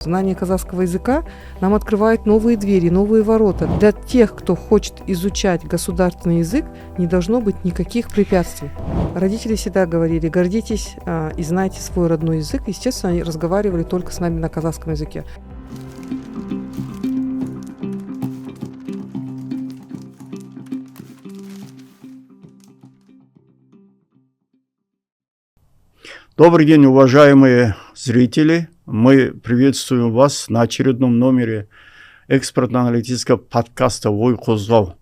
Знание казахского языка нам открывает новые двери, новые ворота. Для тех, кто хочет изучать государственный язык, не должно быть никаких препятствий. Родители всегда говорили: гордитесь и знайте свой родной язык. Естественно, они разговаривали только с нами на казахском языке. Добрый день, уважаемые зрители! Мы приветствуем вас на очередном номере экспертно-аналитического подкаста «Ой Қозғау».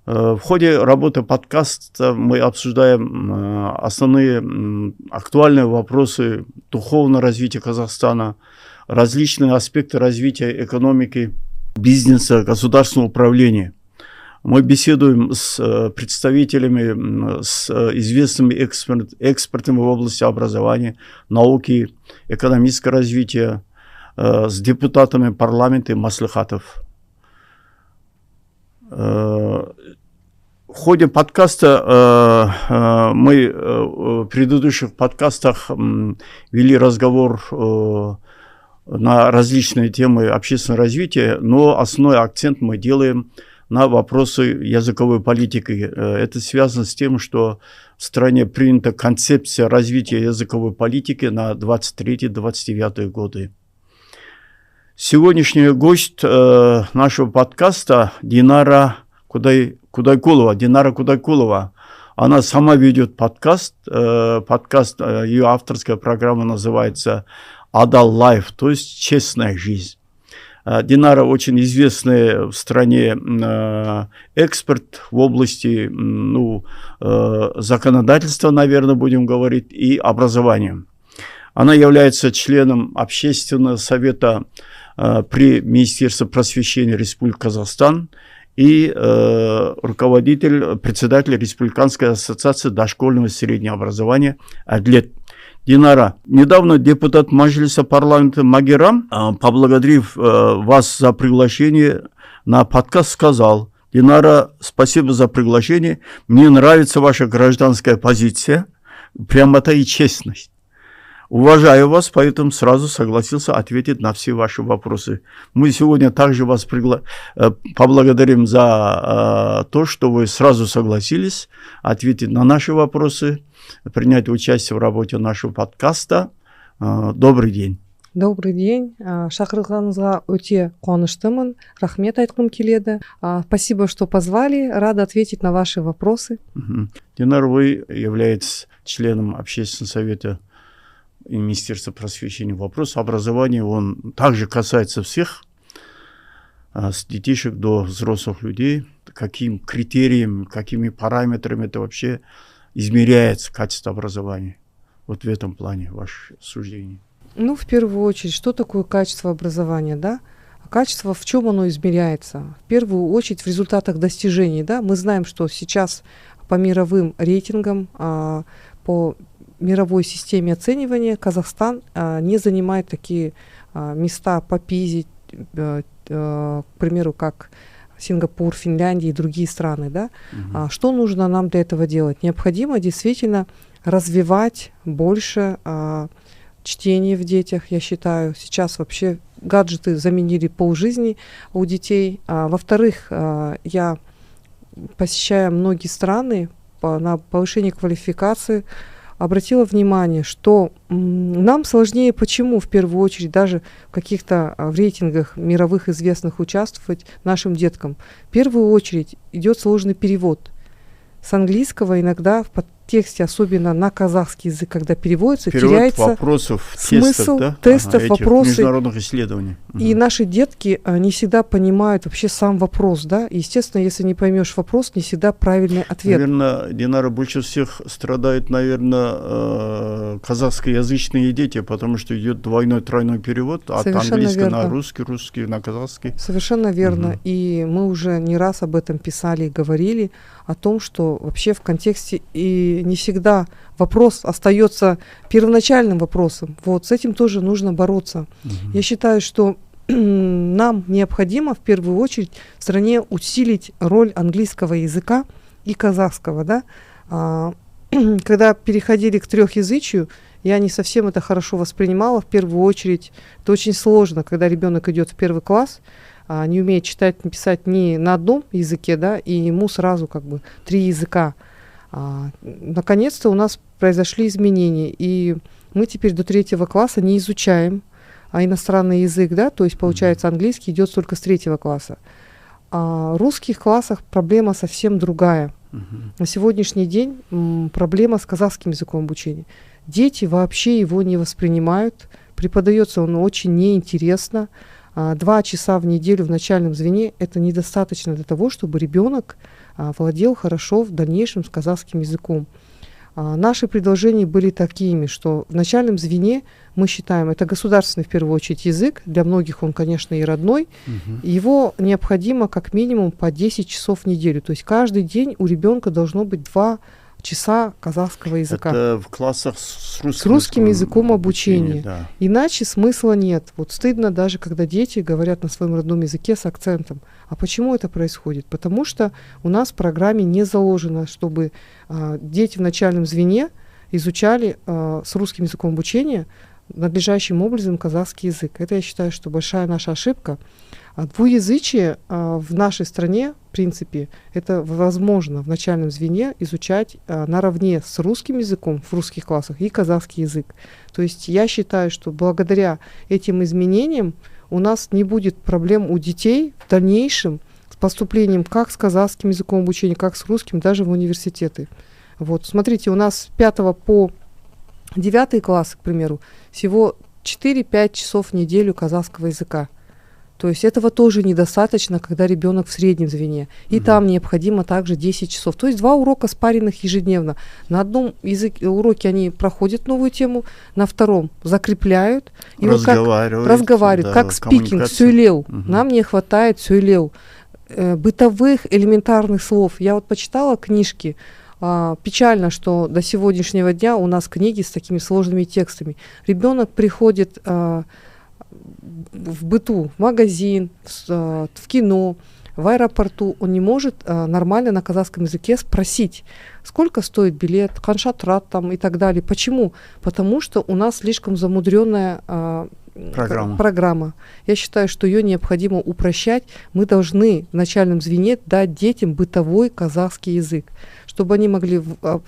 В ходе работы подкаста мы обсуждаем основные актуальные вопросы духовного развития Казахстана, различные аспекты развития экономики, бизнеса, государственного управления. Мы беседуем с представителями, с известными экспертами в области образования, науки, экономического развития, с депутатами парламента и маслихатов. В ходе подкаста мы в предыдущих подкастах вели разговор на различные темы общественного развития, но основной акцент мы делаем на вопросы языковой политики. Это связано с тем, что в стране принята концепция развития языковой политики на 23-29 годы. Сегодняшний гость нашего подкаста Динара Кудайкулова. Она сама ведет подкаст. Ее авторская программа называется «Адал Лайф», то есть «Честная жизнь». Динара очень известный в стране эксперт в области законодательства, наверное, будем говорить, и образования. Она является членом Общественного совета при Министерстве просвещения Республики Казахстан и председатель Республиканской ассоциации дошкольного и среднего образования «Адлет». Динара, недавно депутат Мажилиса парламента Магерам, поблагодарив вас за приглашение на подкаст, сказал: Динара, спасибо за приглашение, мне нравится ваша гражданская позиция, прямота и честность. Уважаю вас, поэтому сразу согласился ответить на все ваши вопросы. Мы сегодня также вас поблагодарим за то, что вы сразу согласились ответить на наши вопросы, принять участие в работе нашего подкаста. Добрый день. Добрый день. Шақырғаныңызға өте қуаныштымын. Рахмет айтқым келеді. Спасибо, что позвали. Рада ответить на ваши вопросы. Динар, вы являетесь членом Общественного совета и Министерства просвещения. Вопрос образования, он также касается всех, с детишек до взрослых людей. Каким критерием, какими параметрами это вообще измеряется качество образования? Вот в этом плане ваше суждение. В первую очередь, что такое качество образования, да? Качество, в чем оно измеряется? В первую очередь в результатах достижений, да? Мы знаем, что сейчас по мировым рейтингам, по мировой системе оценивания Казахстан не занимает такие места по ПИЗе, к примеру, как Сингапур, Финляндия и другие страны, да? Что нужно нам для этого делать? Необходимо действительно развивать больше чтение в детях, я считаю. Сейчас вообще гаджеты заменили полжизни у детей. Во-вторых, я посещаю многие страны на повышение квалификации, обратила внимание, что нам сложнее, почему в первую очередь даже в каких-то в рейтингах мировых известных участвовать нашим деткам. В первую очередь идет сложный перевод. С английского иногда в подтексте, особенно на казахский язык, когда переводится, теряется вопросов, смысл тестов, вопросов, международных исследований. И наши детки не всегда понимают вообще сам вопрос, да. И, естественно, если не поймешь вопрос, не всегда правильный ответ. Наверное, Динара, больше всех страдают, наверное, казахскоязычные дети, потому что идет двойной, тройной перевод от английского на русский, русский на казахский. Совершенно верно. И мы уже не раз об этом писали и говорили, о том, что вообще в контексте и не всегда вопрос остается первоначальным вопросом. Вот с этим тоже нужно бороться. Я считаю, что нам необходимо в первую очередь в стране усилить роль английского языка и казахского, да? Когда переходили к трехязычию, Я не совсем это хорошо воспринимала. В первую очередь, это очень сложно, когда ребенок идет в 1 класс, не умеет читать, писать ни на одном языке, да, и ему сразу как бы 3 языка. Наконец-то у нас произошли изменения, и мы теперь до 3 класса не изучаем иностранный язык, да, то есть, получается, английский идет только с 3 класса. А в русских классах проблема совсем другая. На сегодняшний день проблема с казахским языком обучения. Дети вообще его не воспринимают, преподается он очень неинтересно. 2 часа в неделю в начальном звене – это недостаточно для того, чтобы ребенок владел хорошо в дальнейшем с казахским языком. Наши предложения были такими, что в начальном звене мы считаем, это государственный в первую очередь язык, для многих он, конечно, и родной, его необходимо как минимум по 10 часов в неделю, то есть каждый день у ребенка должно быть 2 часа казахского языка. Это в классах с русским языком обучения. Да. Иначе смысла нет. Вот стыдно даже, когда дети говорят на своем родном языке с акцентом. А почему это происходит? Потому что у нас в программе не заложено, чтобы дети в начальном звене изучали с русским языком обучения надлежащим образом казахский язык. Это, я считаю, что большая наша ошибка. Двуязычие в нашей стране, в принципе, это возможно в начальном звене изучать наравне с русским языком в русских классах и казахский язык. То есть я считаю, что благодаря этим изменениям у нас не будет проблем у детей в дальнейшем с поступлением как с казахским языком обучения, как с русским, даже в университеты. Вот, смотрите, у нас с 5 по 9 класс, к примеру, всего 4-5 часов в неделю казахского языка. То есть этого тоже недостаточно, когда ребенок в среднем звене. И там необходимо также 10 часов. То есть 2 урока спаренных ежедневно. На одном уроке они проходят новую тему, на втором закрепляют. И разговаривают, да, как спикинг, сюйлеу. Нам не хватает сюйлеу. Бытовых элементарных слов. Я вот почитала книжки. Печально, что до сегодняшнего дня у нас книги с такими сложными текстами. Ребенок приходит в быту, в магазин, в кино, в аэропорту, он не может нормально на казахском языке спросить, сколько стоит билет, каншатрат там и так далее. Почему? Потому что у нас слишком замудренная программа. Я считаю, что ее необходимо упрощать. Мы должны в начальном звене дать детям бытовой казахский язык, чтобы они могли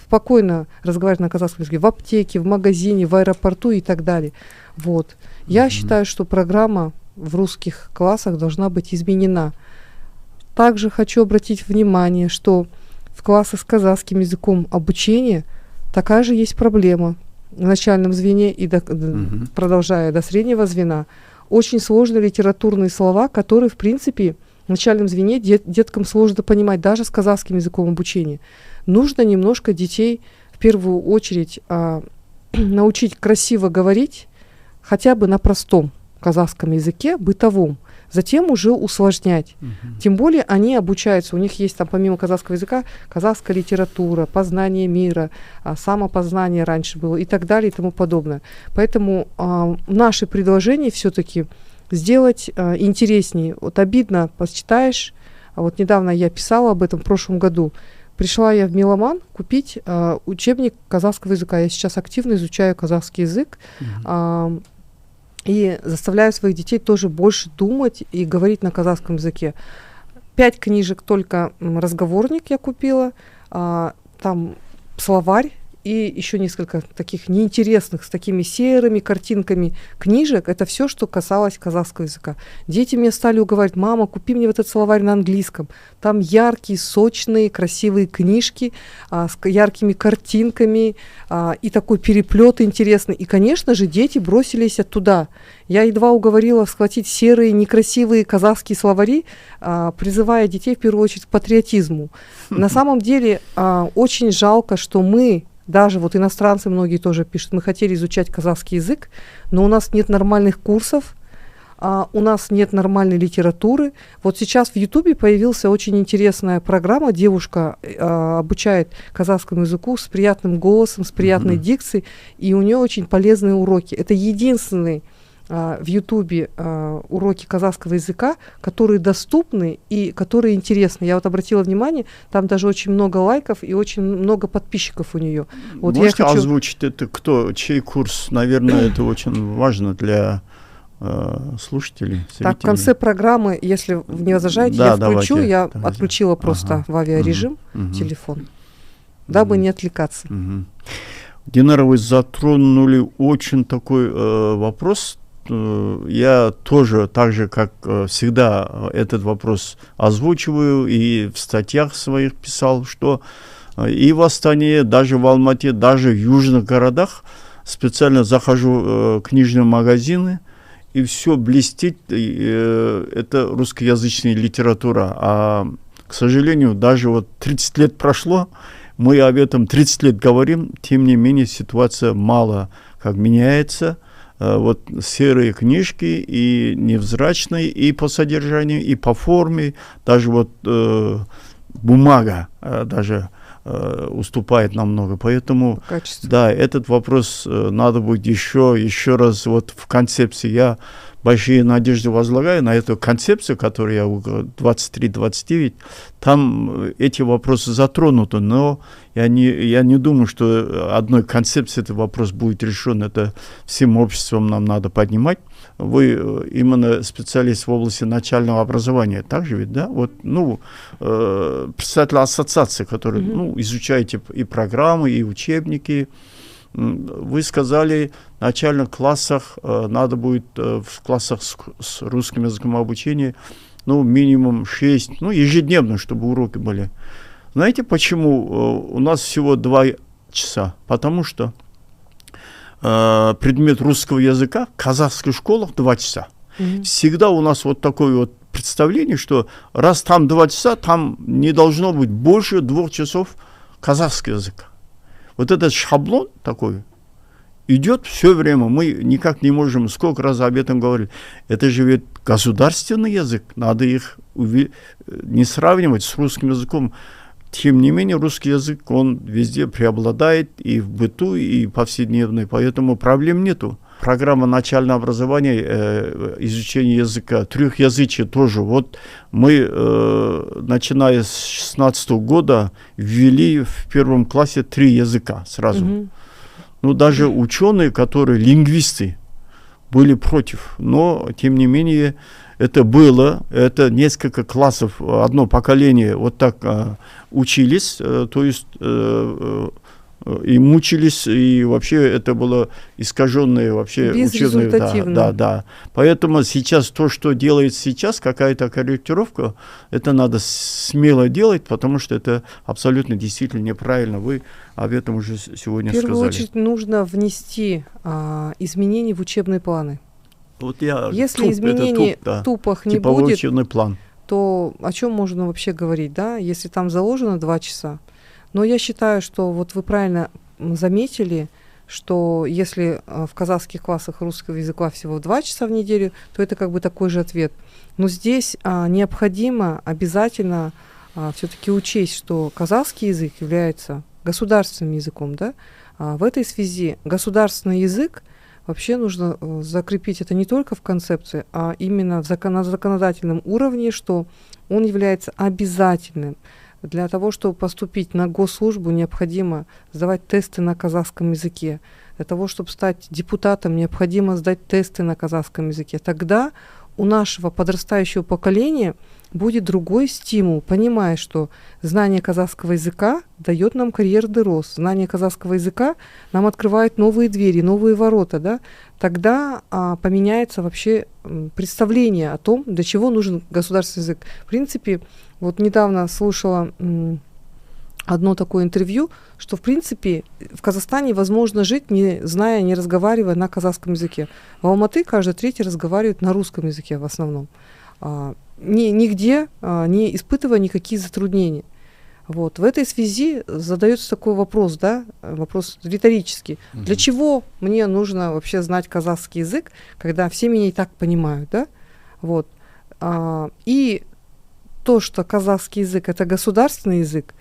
спокойно разговаривать на казахском языке в аптеке, в магазине, в аэропорту и так далее. Вот. Я считаю, что программа в русских классах должна быть изменена. Также хочу обратить внимание, что в классах с казахским языком обучения такая же есть проблема в начальном звене и продолжая до среднего звена. Очень сложные литературные слова, которые, в принципе, в начальном звене деткам сложно понимать, даже с казахским языком обучения. Нужно немножко детей в первую очередь научить красиво говорить, хотя бы на простом казахском языке, бытовом, затем уже усложнять. Тем более они обучаются, у них есть там помимо казахского языка казахская литература, познание мира, самопознание раньше было и так далее и тому подобное. Поэтому наши предложения все-таки сделать интереснее. Вот обидно, почитаешь, вот недавно я писала об этом в прошлом году, пришла я в Меломан купить учебник казахского языка. Я сейчас активно изучаю казахский язык и заставляю своих детей тоже больше думать и говорить на казахском языке. 5 книжек только разговорник я купила, там словарь и еще несколько таких неинтересных с такими серыми картинками книжек. Это все, что касалось казахского языка. Дети мне стали уговаривать: мама, купи мне вот этот словарь на английском. Там яркие, сочные, красивые книжки с яркими картинками и такой переплет интересный. И, конечно же, дети бросились оттуда. Я едва уговорила схватить серые, некрасивые казахские словари, призывая детей в первую очередь к патриотизму. На самом деле очень жалко, что мы, даже вот иностранцы многие тоже пишут, мы хотели изучать казахский язык, но у нас нет нормальных курсов, у нас нет нормальной литературы. Вот сейчас в Ютубе появилась очень интересная программа, девушка обучает казахскому языку с приятным голосом, с приятной дикцией, и у нее очень полезные уроки. Это единственный в Ютубе уроки казахского языка, которые доступны и которые интересны. Я вот обратила внимание, там даже очень много лайков и очень много подписчиков у нее. Вот можете я хочу... озвучить, это кто, чей курс? Наверное, это очень важно для слушателей, зрителей. Так, в конце программы, если вы не возражаете, Да, я включу, давайте. я отключила просто в авиарежим телефон, дабы не отвлекаться. Динара, вы затронули очень такой вопрос. Я тоже, так же, как всегда, этот вопрос озвучиваю и в статьях своих писал, что и в Астане, даже в Алмате, даже в южных городах специально захожу в книжные магазины, и все блестит, это русскоязычная литература. А, к сожалению, даже вот 30 лет прошло, мы об этом 30 лет говорим, тем не менее ситуация мало как меняется. Вот серые книжки и невзрачные и по содержанию, и по форме, даже вот бумага даже уступает намного. Поэтому, да, этот вопрос надо будет еще раз вот в концепции. Я большие надежды возлагаю на эту концепцию, которую я 23-29, там эти вопросы затронуты, но я не думаю, что одной концепцией этот вопрос будет решен. Это всем обществом нам надо поднимать. Вы именно специалист в области начального образования, так же ведь, да? Вот, представитель ассоциации, который, изучаете и программы, и учебники. Вы сказали, в начальных классах надо будет в классах с русским языком обучения, минимум 6, ежедневно, чтобы уроки были. Знаете, почему у нас всего 2 часа? Потому что предмет русского языка в казахских школах 2 часа. Всегда у нас вот такое вот представление, что раз там 2 часа, там не должно быть больше 2 часов казахского языка. Вот этот шаблон такой идет все время. Мы никак не можем, сколько раз об этом говорили. Это же ведь государственный язык. Надо их не сравнивать с русским языком. Тем не менее, русский язык, он везде преобладает и в быту, и повседневной. Поэтому проблем нету. Программа начального образования, изучение языка, трехязычие тоже. Вот мы, начиная с 2016 года, ввели в 1 классе 3 языка сразу. Даже ученые, которые лингвисты, были против. Но, тем не менее, это было, это несколько классов, одно поколение вот так учились, то есть и мучились, и вообще это было искаженное вообще учебное. Да. Поэтому сейчас то, что делает сейчас, какая-то корректировка, это надо смело делать, потому что это абсолютно действительно неправильно. Вы об этом уже сегодня сказали. В первую очередь нужно внести изменения в учебные планы. Если изменений в ТУПах не будет, учебный план, то о чем можно вообще говорить, да, если там заложено 2 часа? Но я считаю, что вот вы правильно заметили, что если в казахских классах русского языка всего 2 часа в неделю, то это как бы такой же ответ. Но здесь необходимо обязательно все-таки учесть, что казахский язык является государственным языком, да? В этой связи государственный язык вообще нужно закрепить это не только в концепции, а именно на законодательном уровне, что он является обязательным. Для того, чтобы поступить на госслужбу, необходимо сдавать тесты на казахском языке. Для того, чтобы стать депутатом, необходимо сдать тесты на казахском языке. Тогда у нашего подрастающего поколения будет другой стимул, понимая, что знание казахского языка дает нам карьерный рост. Знание казахского языка нам открывает новые двери, новые ворота. Да? Тогда поменяется вообще представление о том, для чего нужен государственный язык. В принципе, вот недавно слушала одно такое интервью, что, в принципе, в Казахстане возможно жить, не зная, не разговаривая на казахском языке. В Алматы каждый 3-й разговаривает на русском языке в основном. Нигде не испытывая никакие затруднения. Вот. В этой связи задается такой вопрос, да, вопрос риторический. Для чего мне нужно вообще знать казахский язык, когда все меня и так понимают, да? Вот. И то, что казахский язык — это государственный язык,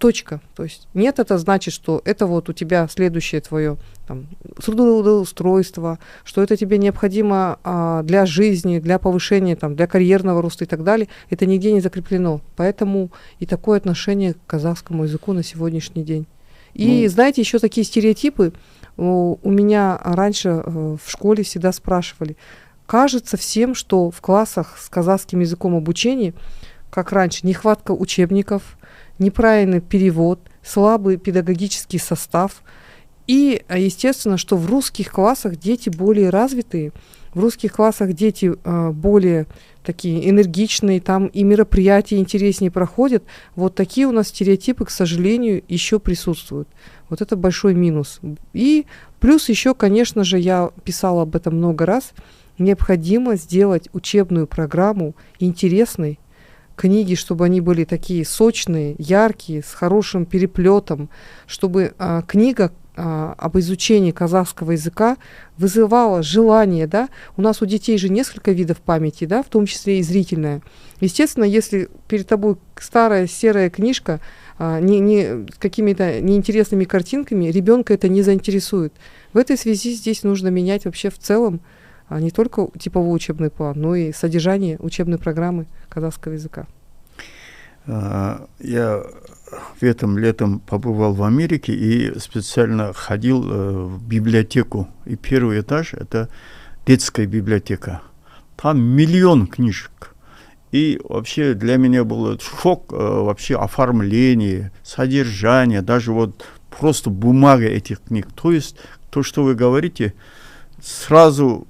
точка. То есть нет, это значит, что это вот у тебя следующее твое там, трудоустройство, что это тебе необходимо для жизни, для повышения, там, для карьерного роста и так далее. Это нигде не закреплено. Поэтому и такое отношение к казахскому языку на сегодняшний день. И знаете, еще такие стереотипы. У меня раньше в школе всегда спрашивали, кажется всем, что в классах с казахским языком обучения, как раньше, нехватка учебников, неправильный перевод, слабый педагогический состав. И, естественно, что в русских классах дети более развитые, в русских классах дети более такие энергичные, там и мероприятия интереснее проходят. Вот такие у нас стереотипы, к сожалению, еще присутствуют. Вот это большой минус. И плюс еще, конечно же, я писала об этом много раз, необходимо сделать учебную программу интересной, книги, чтобы они были такие сочные, яркие, с хорошим переплетом, чтобы книга об изучении казахского языка вызывала желание, да, у нас у детей же несколько видов памяти, да, в том числе и зрительная. Естественно, если перед тобой старая серая книжка с какими-то неинтересными картинками, ребенка это не заинтересует. В этой связи здесь нужно менять вообще в целом не только типовой учебный план, но и содержание учебной программы казахского языка. Я этим летом побывал в Америке и специально ходил в библиотеку. И первый этаж – это детская библиотека. Там миллион книжек. И вообще для меня был шок вообще оформление, содержание, даже вот просто бумага этих книг. То есть то, что вы говорите, сразу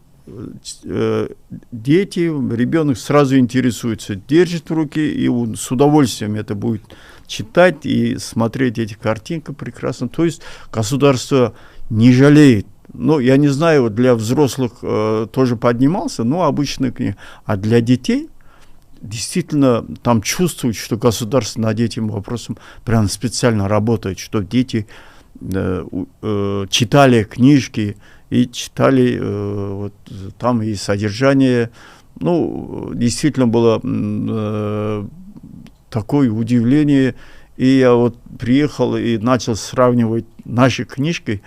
дети, ребенок сразу интересуется, держит в руке и он с удовольствием это будет читать и смотреть эти картинки прекрасно. То есть государство не жалеет. Ну, я не знаю, для взрослых тоже поднимался, но обычно книги. А для детей действительно там чувствуют, что государство над этим вопросом прям специально работает, что дети читали книжки и читали вот, там и содержание. Ну, действительно было такое удивление. И я вот приехал и начал сравнивать наши книжки.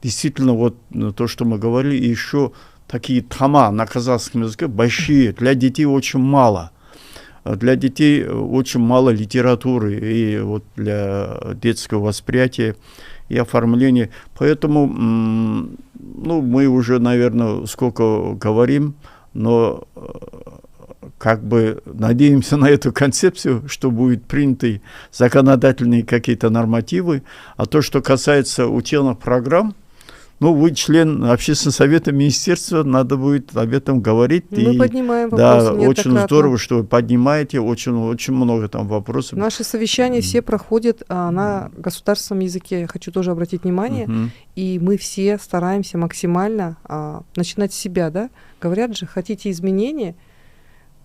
Действительно, вот то, что мы говорили, и еще такие тома на казахском языке большие, для детей очень мало. Для детей очень мало литературы и вот для детского восприятия и оформления. Поэтому, ну, мы уже, наверное, сколько говорим, но как бы надеемся на эту концепцию, что будут приняты законодательные какие-то нормативы. А то, что касается учебных программ, ну, вы член общественного совета министерства, надо будет об этом говорить. Мы поднимаем вопросы. Да, очень здорово, что вы поднимаете, очень много там вопросов. Наши совещания все проходят на государственном языке. Я хочу тоже обратить внимание. И мы все стараемся максимально начинать с себя, да? Говорят же, хотите изменения,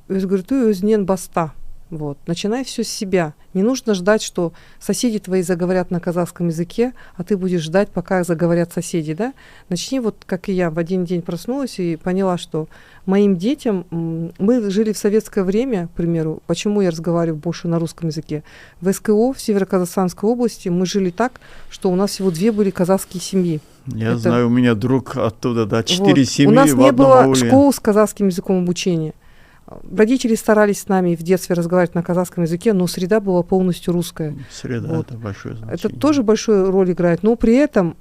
өзгерту баста. Вот. Начинай все с себя. Не нужно ждать, что соседи твои заговорят на казахском языке, а ты будешь ждать, пока заговорят соседи, да? Начни вот, как и я, в один день проснулась и поняла, что моим детям... Мы жили в советское время, к примеру, почему я разговариваю больше на русском языке. В СКО, в Северо-Казахстанской области, мы жили так, что у нас всего 2 были казахские семьи. Я знаю, у меня друг оттуда, да, 4 семьи у нас в не одном было ауле. школ с казахским языком обучения. Родители старались с нами в детстве разговаривать на казахском языке, но среда была полностью русская. Среда, вот. Это большое значение. Это тоже большую роль играет, но при этом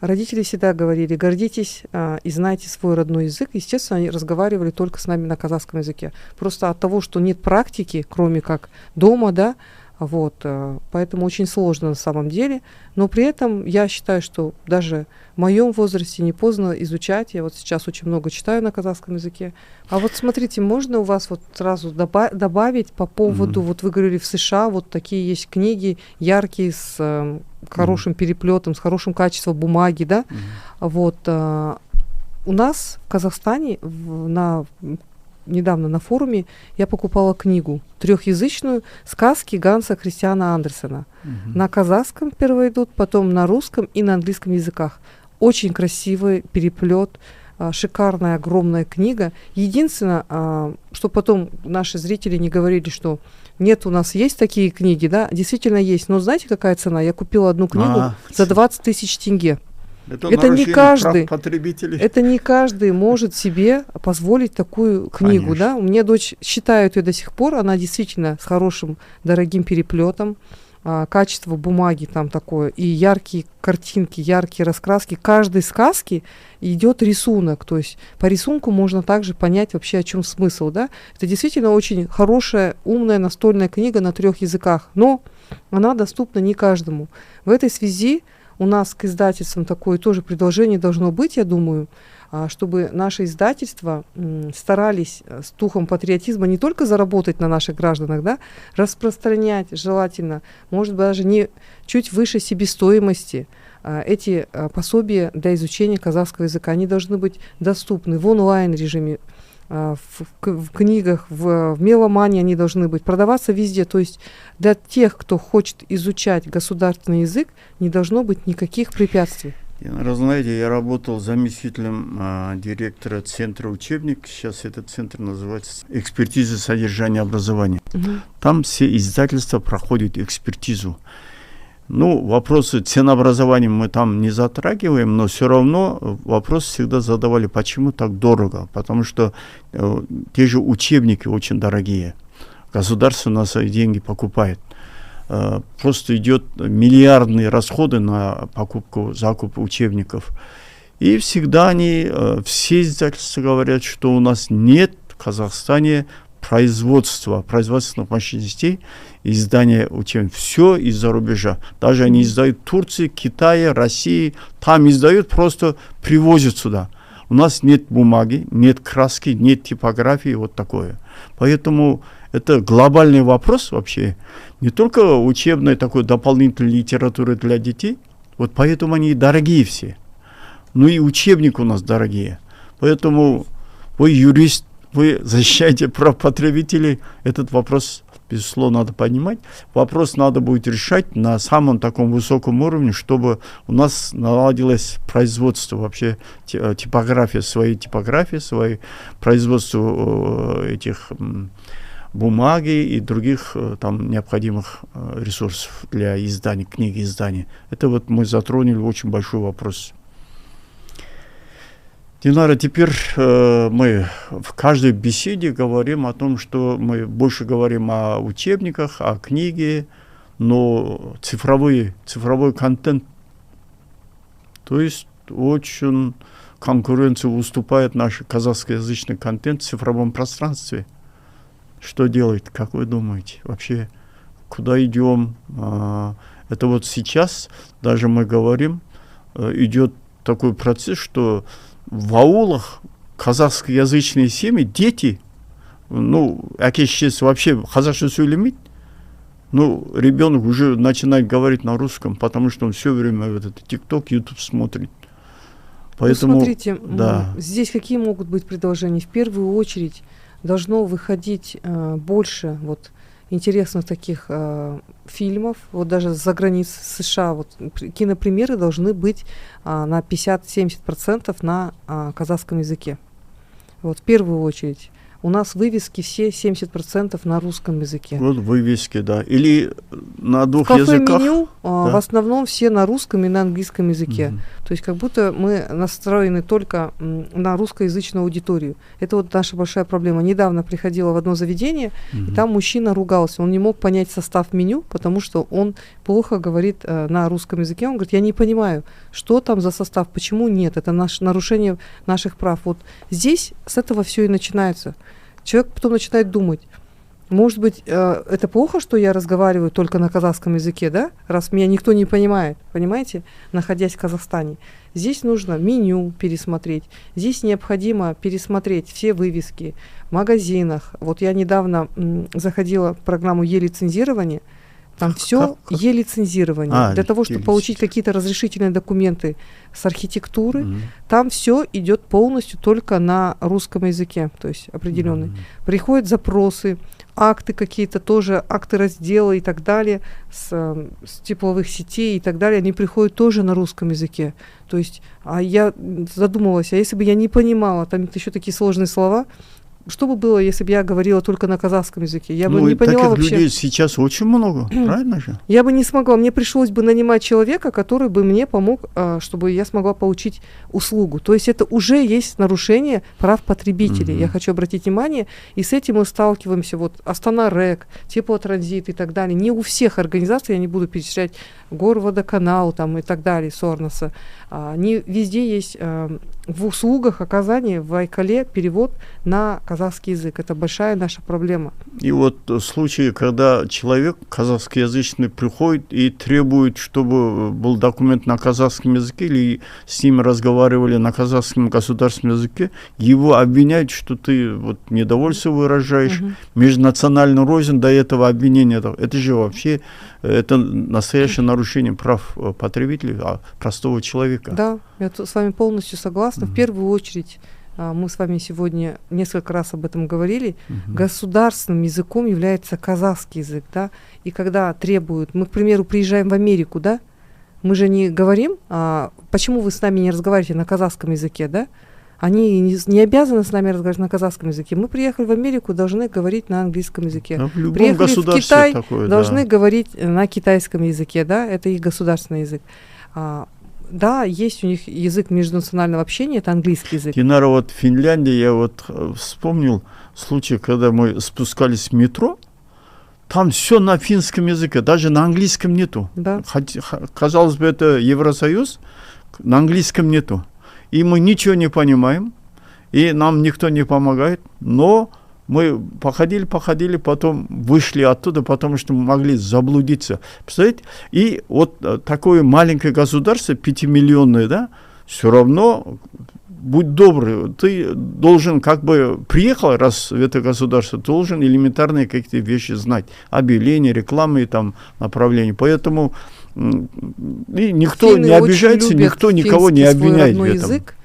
родители всегда говорили, гордитесь и знайте свой родной язык. Естественно, они разговаривали только с нами на казахском языке. Просто от того, что нет практики, кроме как дома, да, вот, поэтому очень сложно на самом деле. Но при этом я считаю, что даже в моем возрасте не поздно изучать. Я вот сейчас очень много читаю на казахском языке. А вот смотрите, можно у вас вот сразу добавить по поводу, вот вы говорили, в США вот такие есть книги яркие, с хорошим переплетом, с хорошим качеством бумаги, да? Вот, у нас в Казахстане недавно на форуме я покупала книгу трехязычную «Сказки Ганса Христиана Андерсена». На казахском впервые идут, потом на русском и на английском языках. Очень красивый переплет, шикарная, огромная книга. Единственное, что потом наши зрители не говорили, что нет, у нас есть такие книги, да, действительно есть. Но знаете, какая цена? Я купила одну книгу за 20 тысяч тенге. Это не каждый, это не каждый может себе позволить такую книгу, конечно. Да. У меня дочь читает ее до сих пор, она действительно с хорошим, дорогим переплетом, качество бумаги там такое, и яркие картинки, яркие раскраски. Каждой сказки идет рисунок, то есть по рисунку можно также понять вообще, о чем смысл, да. Это действительно очень хорошая, умная настольная книга на 3 языках, но она доступна не каждому. В этой связи у нас к издательствам такое тоже предложение должно быть, я думаю, чтобы наши издательства старались с духом патриотизма не только заработать на наших гражданах, да, распространять желательно, может быть, даже не чуть выше себестоимости. Эти пособия для изучения казахского языка, они должны быть доступны в онлайн-режиме, в книгах, в меломании они должны быть, продаваться везде. То есть для тех, кто хочет изучать государственный язык, не должно быть никаких препятствий. Знаете, я работал заместителем директора Центра учебник. Сейчас этот центр называется «Экспертиза содержания образования». Там все издательства проходят экспертизу. Ну, вопросы ценообразования мы там не затрагиваем, но все равно вопрос всегда задавали, почему так дорого. Потому что те же учебники очень дорогие. Государство на свои деньги покупает. Просто идет миллиардные расходы на закуп учебников. И всегда все издательства говорят, что у нас нет в Казахстане производственных мощностей, издания учебников. Все из-за рубежа. Даже они издают в Турции, Китае, России. Там издают, просто привозят сюда. У нас нет бумаги, нет краски, нет типографии, вот такое. Поэтому это глобальный вопрос вообще. Не только учебной такой дополнительной литературы для детей. Вот поэтому они дорогие все. Ну и учебники у нас дорогие. Поэтому вы юрист, вы защищаете прав потребителей. Этот вопрос, безусловно, надо понимать. Вопрос надо будет решать на самом таком высоком уровне, чтобы у нас наладилось производство вообще, типография, своей производство этих бумаги и других там необходимых ресурсов для издания, книги издания. Это вот мы затронули очень большой вопрос. Динара, теперь мы в каждой беседе говорим о том, что мы больше говорим о учебниках, о книге, но цифровой контент, то есть очень конкуренцию уступает наш казахскоязычный контент в цифровом пространстве. Что делать, как вы думаете? Вообще, куда идем? Это вот сейчас, даже мы говорим, идет такой процесс, что в аулах казахскоязычные семьи, дети, ну, вообще казахша сөйлемейді, ну, ребенок уже начинает говорить на русском, потому что он все время вот это ТикТок, Ютуб смотрит. Поэтому, ну, смотрите, да. Здесь какие могут быть предложения? В первую очередь должно выходить больше вот интересных таких фильмов, вот даже за границей США, вот кинопремьеры должны быть на 50-70% на казахском языке. Вот в первую очередь. У нас вывески все 70% на русском языке. Вот вывески, да. Или на двух языках. Кафе-меню в основном все на русском и на английском языке. То есть как будто мы настроены только на русскоязычную аудиторию. Это вот наша большая проблема. Недавно приходила в одно заведение, и там мужчина ругался. Он не мог понять состав меню, потому что он плохо говорит на русском языке. Он говорит, я не понимаю, что там за состав, почему нет. Это нарушение наших прав. Вот здесь с этого все и начинается. Человек потом начинает думать, может быть, это плохо, что я разговариваю только на казахском языке, да? Раз меня никто не понимает, понимаете, находясь в Казахстане. Здесь нужно меню пересмотреть, здесь необходимо пересмотреть все вывески в магазинах. Вот я недавно заходила в программу е-лицензирования, Там все е-лицензирование. Для того, чтобы получить какие-то разрешительные документы с архитектуры, там все идет полностью только на русском языке, то есть определенный. Приходят запросы, акты какие-то тоже, акты раздела и так далее, с тепловых сетей и так далее, они приходят тоже на русском языке. То есть, я задумалась, а если бы я не понимала, там еще такие сложные слова, что бы было, если бы я говорила только на казахском языке? Я бы не поняла таких вообще. Людей сейчас очень много, правильно же? Я бы не смогла. Мне пришлось бы нанимать человека, который бы мне помог, чтобы я смогла получить услугу. То есть это уже есть нарушение прав потребителей. Я хочу обратить внимание, и с этим мы сталкиваемся. Вот Астана РЭК, Теплотранзит и так далее. Не у всех организаций, я не буду перечислять, Горводоканал там и так далее, Сорноса. Не везде есть в услугах оказания в Айкале перевод на казахский язык. Это большая наша проблема. И вот случаи, когда человек казахскоязычный приходит и требует, чтобы был документ на казахском языке, или с ним разговаривали на казахском государственном языке, его обвиняют, что ты вот недовольство выражаешь, межнациональный рознь до этого обвинения. Это же вообще это настоящее нарушение прав потребителей, простого человека. Да, я с вами полностью согласна. В первую очередь, мы с вами сегодня несколько раз об этом говорили, государственным языком является казахский язык, да, и когда требуют, мы, к примеру, приезжаем в Америку, да, мы же не говорим, почему вы с нами не разговариваете на казахском языке, да, они не обязаны с нами разговаривать на казахском языке. Мы приехали в Америку, должны говорить на английском языке. Приехали в Китай, такое, должны говорить на китайском языке, да, это их государственный язык. Да, есть у них язык межнационального общения, это английский язык. Динара, вот в Финляндии я вот вспомнил случай, когда мы спускались в метро, там все на финском языке, даже на английском нету. Да. Казалось бы, это Евросоюз, на английском нету. И мы ничего не понимаем, и нам никто не помогает, но мы походили, потом вышли оттуда, потому что мы могли заблудиться. Представляете? И вот такое маленькое государство, 5-миллионное, да, все равно, будь добрый, ты должен как бы, приехал раз в это государство, должен элементарные какие-то вещи знать. Объявления, рекламы и там направления. Поэтому и никто не обижается, никто никого не обвиняет в этом. Язык.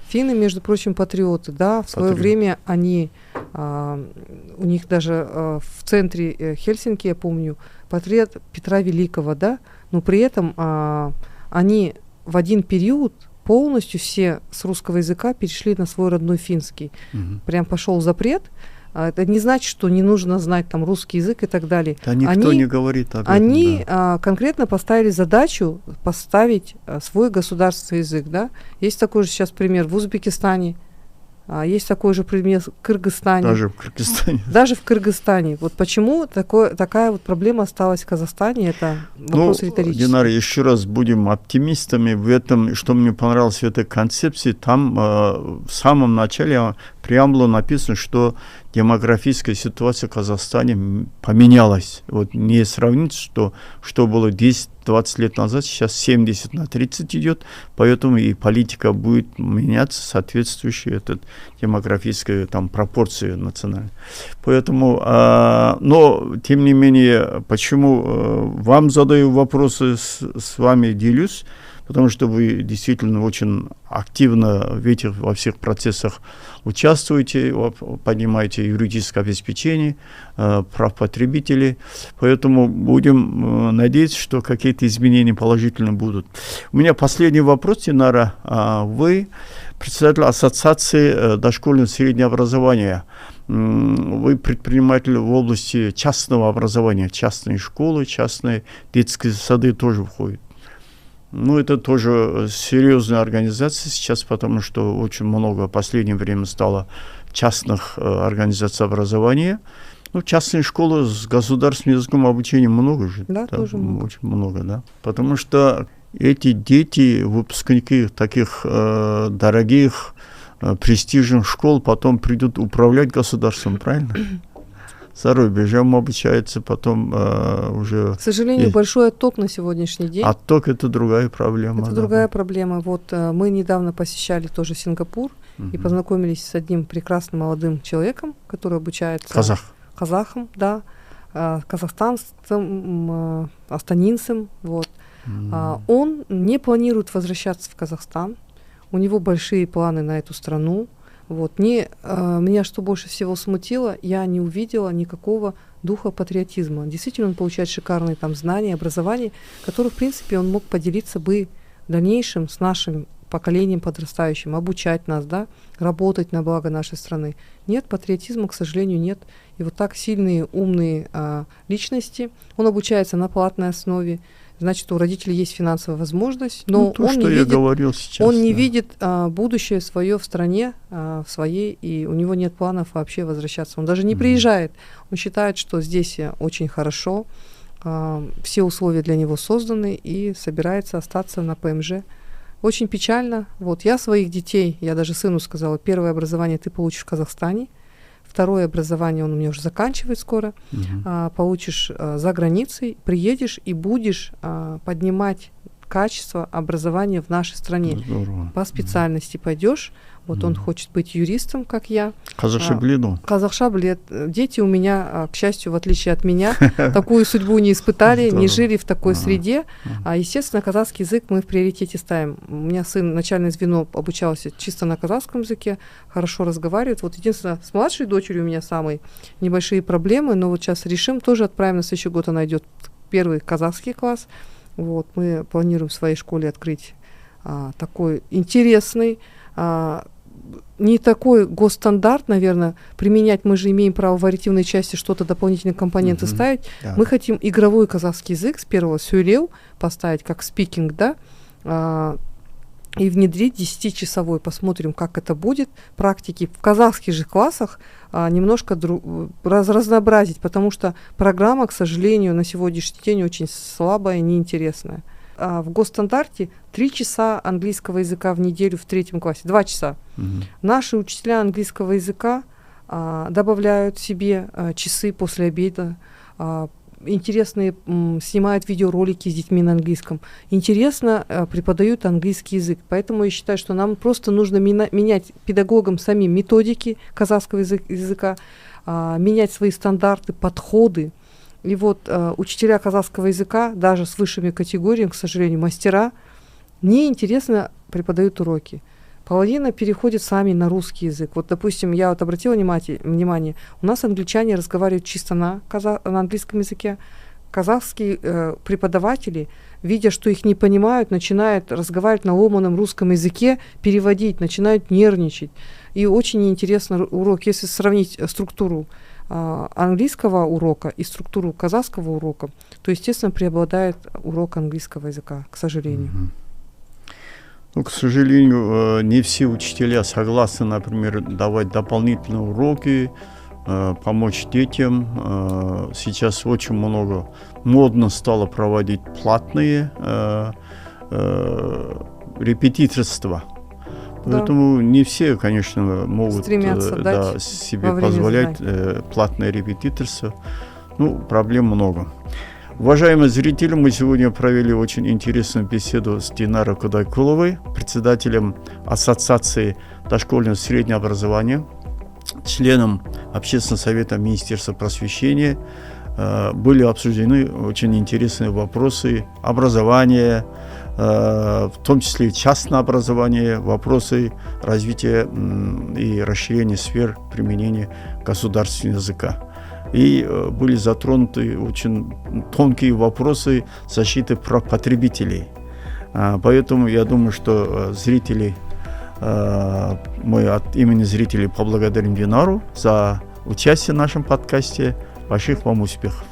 Финны, между прочим, патриоты, да, в свое время они, у них даже в центре Хельсинки, я помню, портрет Петра Великого, да, но при этом они в один период полностью все с русского языка перешли на свой родной финский. Прям пошел запрет. Это не значит, что не нужно знать там русский язык и так далее. Да никто не говорит об этом. Они конкретно поставили задачу поставить свой государственный язык. Да? Есть такой же сейчас пример в Узбекистане, есть такой же пример в Кыргызстане. Даже в Кыргызстане. Даже в Кыргызстане. Вот почему такая вот проблема осталась в Казахстане, это вопрос риторический. Динара, еще раз будем оптимистами в этом, что мне понравилось в этой концепции. Там в самом начале преамбуле написано, что демографическая ситуация в Казахстане поменялась. Вот не сравнить, что было 10-20 лет назад, сейчас 70/30 идет, поэтому и политика будет меняться, соответствующей этой демографической там, пропорции национальной. Поэтому, но, тем не менее, почему вам задаю вопросы, с вами делюсь, потому что вы действительно очень активно во всех процессах участвуете, поднимаете юридическое обеспечение прав потребителей, поэтому будем надеяться, что какие-то изменения положительные будут. У меня последний вопрос, Динара. Вы председатель Ассоциации дошкольного среднего образования. Вы предприниматель в области частного образования, частные школы, частные детские сады тоже входят. Ну, это тоже серьезная организация сейчас, потому что очень много в последнее время стало частных организаций образования. Ну, частные школы с государственным языком обучения много же. Да, тоже много. Очень много, да. Потому что эти дети, выпускники таких дорогих, престижных школ, потом придут управлять государством, правильно? За рубежом обучается, потом уже... К сожалению, большой отток на сегодняшний день. Отток – это другая проблема. Это другая проблема. Вот мы недавно посещали тоже Сингапур и познакомились с одним прекрасным молодым человеком, который обучается... Казахом, да. казахстанцем, астанинцем. Вот. Он не планирует возвращаться в Казахстан. У него большие планы на эту страну. Вот. Меня что больше всего смутило, я не увидела никакого духа патриотизма. Действительно, он получает шикарные там знания, образование, которые, в принципе, он мог поделиться бы в дальнейшем с нашим поколением подрастающим, обучать нас, да, работать на благо нашей страны. Нет, патриотизма, к сожалению, нет. И вот так сильные, умные личности, он обучается на платной основе, значит, у родителей есть финансовая возможность, но он не видит будущее свое в стране, своей, и у него нет планов вообще возвращаться. Он даже не приезжает. Он считает, что здесь очень хорошо, все условия для него созданы, и собирается остаться на ПМЖ. Очень печально. Вот я своих детей, я даже сыну сказала, первое образование ты получишь в Казахстане, второе образование, он у меня уже заканчивает скоро, получишь за границей, приедешь и будешь поднимать качество образования в нашей стране. Здорово. По специальности пойдешь. Вот он хочет быть юристом, как я. Қазақша біледі. Қазақша біледі. Дети у меня, к счастью, в отличие от меня, такую судьбу не испытали, не жили в такой среде. Естественно, казахский язык мы в приоритете ставим. У меня сын начальное звено обучался чисто на казахском языке, хорошо разговаривает. Вот единственное, с младшей дочерью у меня самые небольшие проблемы, но вот сейчас решим, тоже отправим на следующий год, она идет первый казахский класс. Вот, мы планируем в своей школе открыть такой интересный, не такой госстандарт, наверное, применять. Мы же имеем право в вариативной части что-то, дополнительные компоненты ставить. Да. Мы хотим игровой казахский язык с первого сюйлеу поставить, как спикинг, да, и внедрить 10-часовой. Посмотрим, как это будет. Практики в казахских же классах немножко разнообразить, потому что программа, к сожалению, на сегодняшний день очень слабая, неинтересная. В госстандарте 3 часа английского языка в неделю в 3 классе, 2 часа. Наши учителя английского языка добавляют себе часы после обеда, интересные снимают видеоролики с детьми на английском, интересно преподают английский язык. Поэтому я считаю, что нам просто нужно менять педагогам самим методики казахского языка, менять свои стандарты, подходы. И вот учителя казахского языка, даже с высшими категориями, к сожалению, мастера, неинтересно преподают уроки. Половина переходит сами на русский язык. Вот, допустим, я вот обратила внимание, у нас англичане разговаривают чисто на английском языке. Казахские преподаватели, видя, что их не понимают, начинают разговаривать на ломаном русском языке, переводить, начинают нервничать. И очень неинтересный урок, если сравнить структуру английского урока и структуру казахского урока, то, естественно, преобладает урок английского языка, к сожалению. Ну, к сожалению, не все учителя согласны, например, давать дополнительные уроки, помочь детям. Сейчас очень много модно стало проводить платные репетиторства. Поэтому не все, конечно, могут себе позволять платное репетиторство. Ну, проблем много. Уважаемые зрители, мы сегодня провели очень интересную беседу с Динарой Кудайкуловой, председателем Ассоциации дошкольного среднего образования, членом Общественного совета Министерства просвещения. Были обсуждены очень интересные вопросы образования, в том числе и частное образование, вопросы развития и расширения сфер применения государственного языка. И были затронуты очень тонкие вопросы защиты прав потребителей. Поэтому я думаю, что зрители, мы от имени зрителей поблагодарим Динару за участие в нашем подкасте. Больших вам успехов.